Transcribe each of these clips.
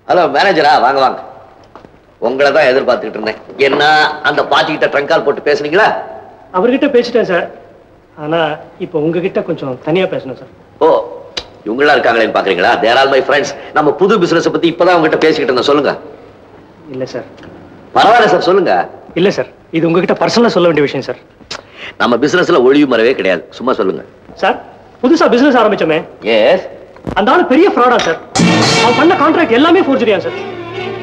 Hello மேனேஜரா, வாங்க வாங்க. உங்களை தான் எதிர்பார்த்துக்கிட்டு இருந்தேன். என்ன அந்த பாட்டி கிட்ட ட்ரங்க் கால் போட்டு பேசுனீங்களா? அவர்கிட்ட பேசிட்டேன் சார். ஆனா இப்போ உங்ககிட்ட கொஞ்சம் தனியா பேசணும் சார். ஓ, இவங்களா இருக்காங்களேன்னு பாக்குறீங்களா? There are my friends. நம்ம புது பிசினஸ் பத்தி இப்பதான் உங்ககிட்ட பேசிக்கிட்டு இருந்தோம். சொல்லுங்க. இல்ல சார். பரவாயில்ல சார், சொல்லுங்க. இல்ல சார், இது உங்ககிட்ட பர்சனலா சொல்ல வேண்டிய விஷயம் சார். நம்ம பிசினஸ்ல ஒளிவு மறைவே கிடையாது. சும்மா சொல்லுங்க சார். புதுசா பிசினஸ் ஆரம்பிச்சோமே. எஸ். அந்த ஆளு பெரிய ஃப்ராடா சார். அவன் பண்ண கான்ட்ராக்ட் எல்லாமே ஃபோர்ஜரியா சார்.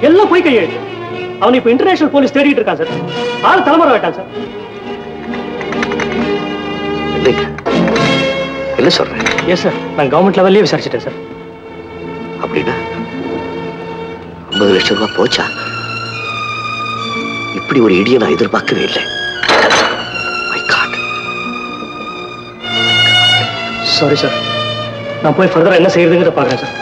எல்லாம் போய் கையெழுத்து. அவன் இப்ப இன்டர்நேஷனல் போலீஸ் தேடிட்டு இருக்கான் சார். ஆள் தலைமுறை வேட்டான் சார். என்ன சொல்றேன்? எஸ் சார், நான் கவர்மெண்ட் லெவல்லே விசாரிச்சிட்டேன் சார். அப்படின்னா 50 லட்சம் ரூபாய் போச்சா? இப்படி ஒரு இடியை நான் எதிர்பார்க்கவே இல்லை. My God. சாரி சார், நான் போய் ஃபர்தரா என்ன செய்யறதுங்கிறத பாக்குறேன் sir.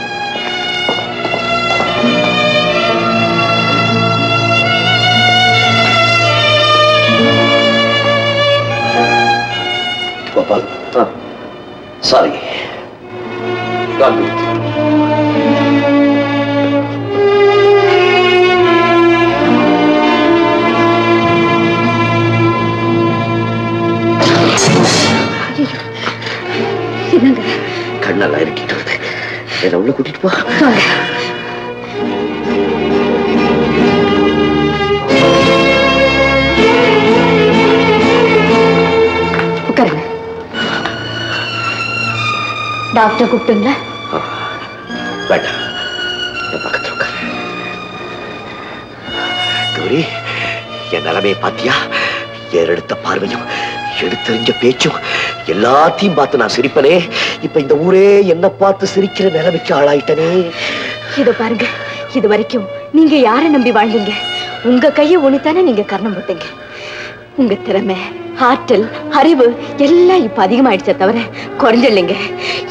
Gopal, sorry. God be with you. கண்ணெல்லாம் இருக்கிட்டு வருது. என்ன உள்ள கூட்டிட்டு போ. உட்காருங்க. டாக்டர் கூப்பிட்டுங்களா? வேண்டாம், என் பக்கத்துல உட்காரு. கௌரி, என் நிலைமையை பாத்தியா? ஏறெடுத்த பார்வையும் எடுத்தறிஞ்ச பேச்சும் எல்லாத்தையும் பார்த்து நான் சிரிப்பனே. இப்ப இந்த ஊரே என்ன பார்த்து சிரிக்கிற நிலைமைக்கு ஆளாயிட்டனே. இதோ பாருங்க, இது வரைக்கும் நீங்க யாரை நம்பி வாழ்ந்தீங்க? உங்க கையை ஒண்ணுத்தானே நீங்க கர்ணம் போட்டீங்க. உங்க திறமை, ஆற்றல், அறிவு எல்லாம் இப்ப அதிகமாயிடுச்சே தவிர குறைஞ்சில்லைங்க.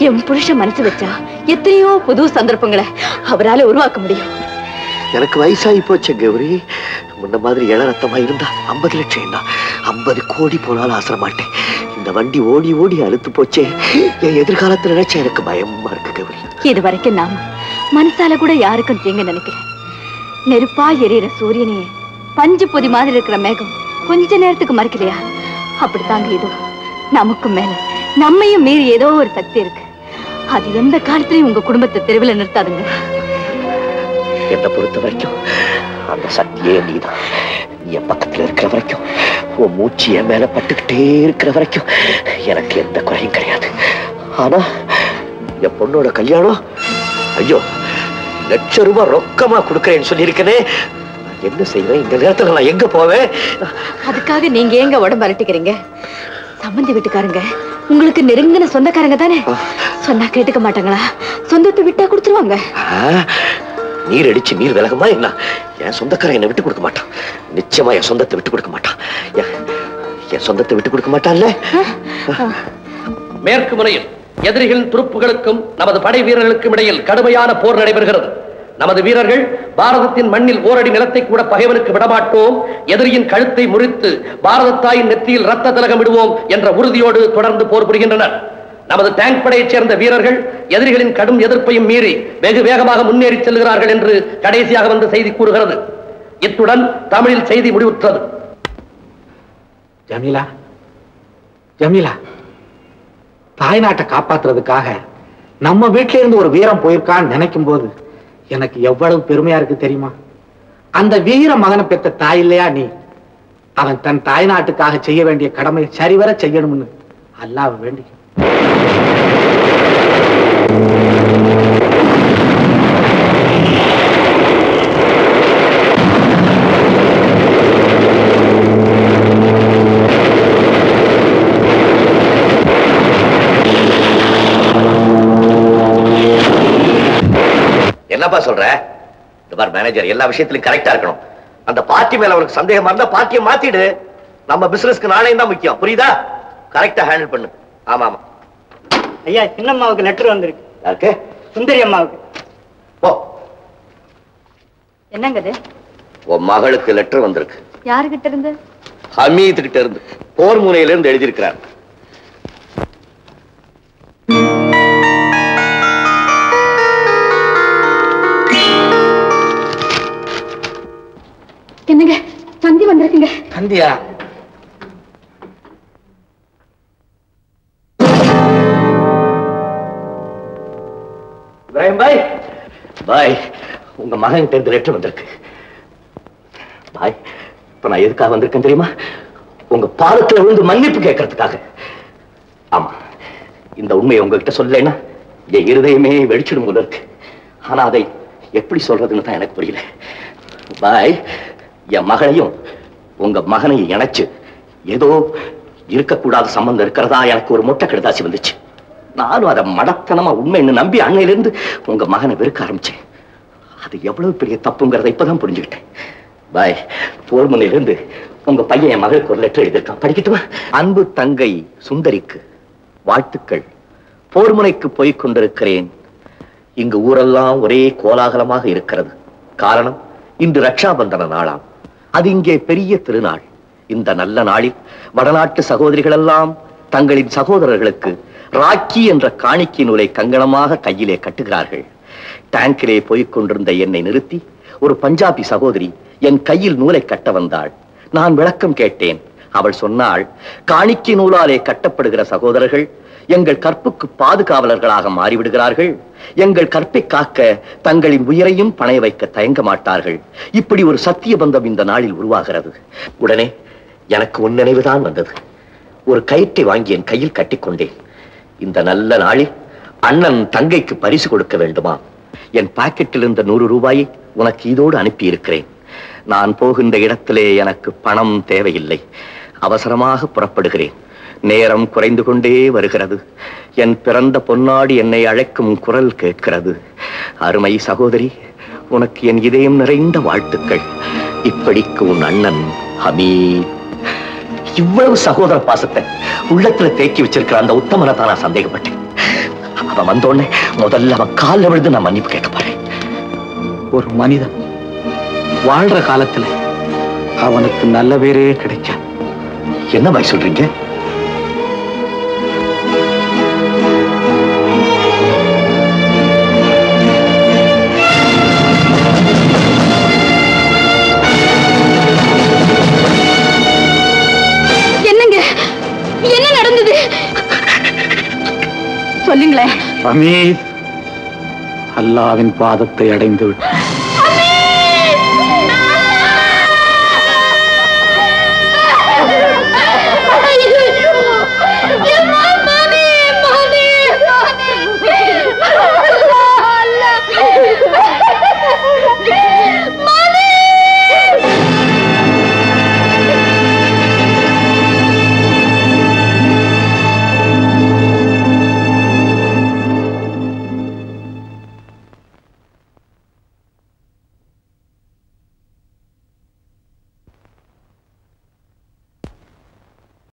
என் புருஷன் மனசு வச்சா எத்தனையோ புது சந்தர்ப்பங்களை அவரால் உருவாக்க முடியும். எனக்கு வயசாகி போச்சே கௌரி. முன்ன மாதிரி இளரத்தமா இருந்தா 50 லட்சம் என்ன 50 கோடி போனாலும் ஆசர மாட்டேன். இந்த வண்டி ஓடி ஓடி அழுத்து போச்சே. என் எதிர்காலத்துல நினைச்ச எனக்கு பயமா இருக்கு கௌரி. இது வரைக்கும் நாம மனசால கூட யாருக்கும் தீங்க நினைக்கிறேன். நெருப்பா எரியற சூரியனையே பஞ்சு பொதி மாதிரி இருக்கிற மேகம் கொஞ்ச நேரத்துக்கு மறைக்கலையா? அப்படித்தாங்க இது. நமக்கு மேல நம்மையும் மீறி ஏதோ ஒரு சக்தி இருக்கு. அது எந்த காலத்திலையும் உங்க குடும்பத்தை தெருவில் நிறுத்தாதுங்க. என்னை பொறுத்த வரைக்கும் அந்த சக்தியே நீதான். நீ என் பக்கத்துல இருக்கிற வரைக்கும், உன் மூச்சு என் மேல பட்டுக்கிட்டே இருக்கிற வரைக்கும் எனக்கு எந்த குறையும் கிடையாது. ஆனா என் பொண்ணோட கல்யாணம், ஐயோ, லட்சம் ரூபாய் ரொக்கமா கொடுக்கறேன்னு சொல்லியிருக்கனே. என்ன செய்வேன்? இந்த நேரத்துல நான் எங்க போவேன்? அதுக்காக நீங்க எங்க உடம்பு அரட்டிக்கிறீங்க? சம்பந்தி வீட்டுக்காரங்க உங்களுக்கு நெருங்கின சொந்தக்காரங்க தானே. சொன்னா கேட்டுக்க மாட்டாங்களா? சொந்தத்தை விட்டா கொடுத்துருவாங்க. நீர் அடிச்சு நீர் விலகுமா என்ன? என் சொந்தக்காரன் என்னை விட்டு கொடுக்க மாட்டான். நிச்சயமா என் சொந்தத்தை விட்டு கொடுக்க மாட்டான். என் சொந்தத்தை விட்டு கொடுக்க மாட்டான்ல. மேற்கு முனையில் எதிரிகளின் துருப்புகளுக்கும் நமது படை வீரர்களுக்கும் இடையில் கடுமையான போர் நடைபெறுகிறது. நமது வீரர்கள் பாரதத்தின் மண்ணில் ஓரடி நிலத்தை கூட பகைவனுக்கு விடமாட்டோம், எதிரியின் கழுத்தை முறித்து பாரதத்தாயின் நெற்றியில் ரத்த திலகம் விடுவோம் என்ற உறுதியோடு தொடர்ந்து போர் புரிகின்றனர். நமது டேங்க் படையைச் சேர்ந்த வீரர்கள் எதிரிகளின் கடும் எதிர்ப்பையும் மீறி வெகு வேகமாக முன்னேறி செல்கிறார்கள் என்று கடைசியாக வந்த செய்தி கூறுகிறது. இத்துடன் தமிழில் செய்தி முடிவுற்றது. ஜமீலா, ஜமீலா, தாய்நாட்டை காப்பாத்துறதுக்காக நம்ம வீட்டில இருந்து ஒரு வீரம் போயிருக்கான்னு நினைக்கும் போது எனக்கு எவ்வளவு பெருமையா இருக்கு தெரியுமா? அந்த வீர மகனை பெற்ற தாய் இல்லையா நீ? அவன் தன் தாய்நாட்டுக்காக செய்ய வேண்டிய கடமையை சரிவர செய்யணும்னு அல்லாஹ்வை வேண்டி. என்னப்பா சொல்ற? மேனேஜர் எல்லா விஷயத்திலும் கரெக்டா இருக்கணும். அந்த பார்ட்டி மேல உனக்கு சந்தேகமா இருந்தா பார்ட்டியை மாத்திடு. நம்ம பிசினஸ்க்கு நாளையும் தான் முக்கியம், புரியுதா? கரெக்டா ஹேண்டில் பண்ணு. ஆமா ஆமா. ஐயா, சின்னம்மாவுக்கு லெட்டர் வந்திருக்கு. யாருக்கு? சுந்தரி அம்மாவுக்கு. ஓ, என்னங்க இது? உன் மகளுக்கு லெட்டர் வந்திருக்கு. யாருகிட்ட இருந்து? ஹமீத் கிட்ட இருந்து. போர் முனையில இருந்து எழுதியிருக்கிறார். சந்தியா, இப்ராஹிம் பாய், பாய் உங்க மகன் இருந்து லெட்டர் வந்திருக்கு. பாய், இப்ப நான் எதுக்காக வந்திருக்கேன் தெரியுமா? உங்க பாதத்துல விழுந்து மன்னிப்பு கேட்கறதுக்காக. ஆமா, இந்த உண்மையை உங்ககிட்ட சொல்லலைன்னா என் இருதயமே வெடிச்சிடும் போல இருக்கு. ஆனா அதை எப்படி சொல்றதுன்னு தான் எனக்கு புரியல. பாய், என் மகனையும் உங்க மகனையும் இணைச்சு ஏதோ இருக்கக்கூடாத சம்பந்தம் இருக்கிறதா எனக்கு ஒரு மொட்டை கடுதாசி வந்துச்சு. நானும் அதை மடத்தனமா உண்மைன்னு நம்பி அன்னையிலிருந்து உங்க மகனை வெறுக்க ஆரம்பிச்சேன். அது எவ்வளவு பெரிய தப்புங்கிறத இப்பதான் புரிஞ்சுக்கிட்டேன். பாய், போர்முனையிலிருந்து உங்க பையன் என் மகளுக்கு ஒரு லெட்டர் எழுதியிருக்கான், படிக்கட்டுமா? அன்பு தங்கை சுந்தரிக்கு வாழ்த்துக்கள். போர்முனைக்கு போய்க் கொண்டிருக்கிறேன். இங்கு ஊரெல்லாம் ஒரே கோலாகலமாக இருக்கிறது. காரணம், இன்று ரக்ஷாபந்தன நாளாம். அது இங்கே பெரிய திருநாள். இந்த நல்ல நாளில் வடநாட்டு சகோதரிகள் எல்லாம் தங்களின் சகோதரர்களுக்கு ராக்கி என்ற காணிக்கை நூலை கங்கணமாக கையிலே கட்டுகிறார்கள். டேங்கிலே போய்க் கொண்டிருந்த என்னை நிறுத்தி ஒரு பஞ்சாபி சகோதரி என் கையில் நூலை கட்ட வந்தாள். நான் விளக்கம் கேட்டேன். அவள் சொன்னாள், காணிக்கை நூலாலே கட்டப்படுகிற சகோதரர்கள் எங்கள் கற்புக்கு பாதுகாவலர்களாக மாறிவிடுகிறார்கள். எங்கள் கற்பை காக்க தங்களின் உயிரையும் பணைய வைக்க தயங்க மாட்டார்கள். இப்படி ஒரு சத்திய பந்தம் இந்த நாளில் உருவாகிறது. உடனே எனக்கு உன் நினைவுதான் வந்தது. ஒரு கயிற்றை வாங்கி என் கையில் கட்டிக்கொண்டேன். இந்த நல்ல நாளில் அண்ணன் தங்கைக்கு பரிசு கொடுக்க வேண்டுமா? என் பாக்கெட்டில் இருந்த 100 ரூபாயை உனக்கு இதோடு அனுப்பி இருக்கிறேன். நான் போகின்ற இடத்திலே எனக்கு பணம் தேவையில்லை. அவசரமாக புறப்படுகிறேன். நேரம் குறைந்து கொண்டே வருகிறது. என் பிறந்த பொன்னாடி என்னை அழைக்கும் குரல் கேட்கிறது. அருமை சகோதரி, உனக்கு என் இதயம் நிறைந்த வாழ்த்துக்கள். இப்படிக்கு உன் அண்ணன் ஹமீத். இவ்வளவு சகோதர பாசத்தை உள்ளத்துல தேக்கி வச்சிருக்கிற அந்த உத்தமனை தான் நான் சந்தேகப்பட்டேன். அவன் வந்தோடனே முதல்ல அவன் காலில் விழுந்து நான் மன்னிப்பு கேட்க போறேன். ஒரு மனிதன் வாழ்ற காலத்துல அவனுக்கு நல்ல பேரே கிடைச்சா. என்ன பாய் சொல்றீங்க? என்னங்க, என்ன நடந்தது சொல்லுங்களேன். ஹமீத் அல்லாவின் பாதத்தை அடைந்து விட்டான்.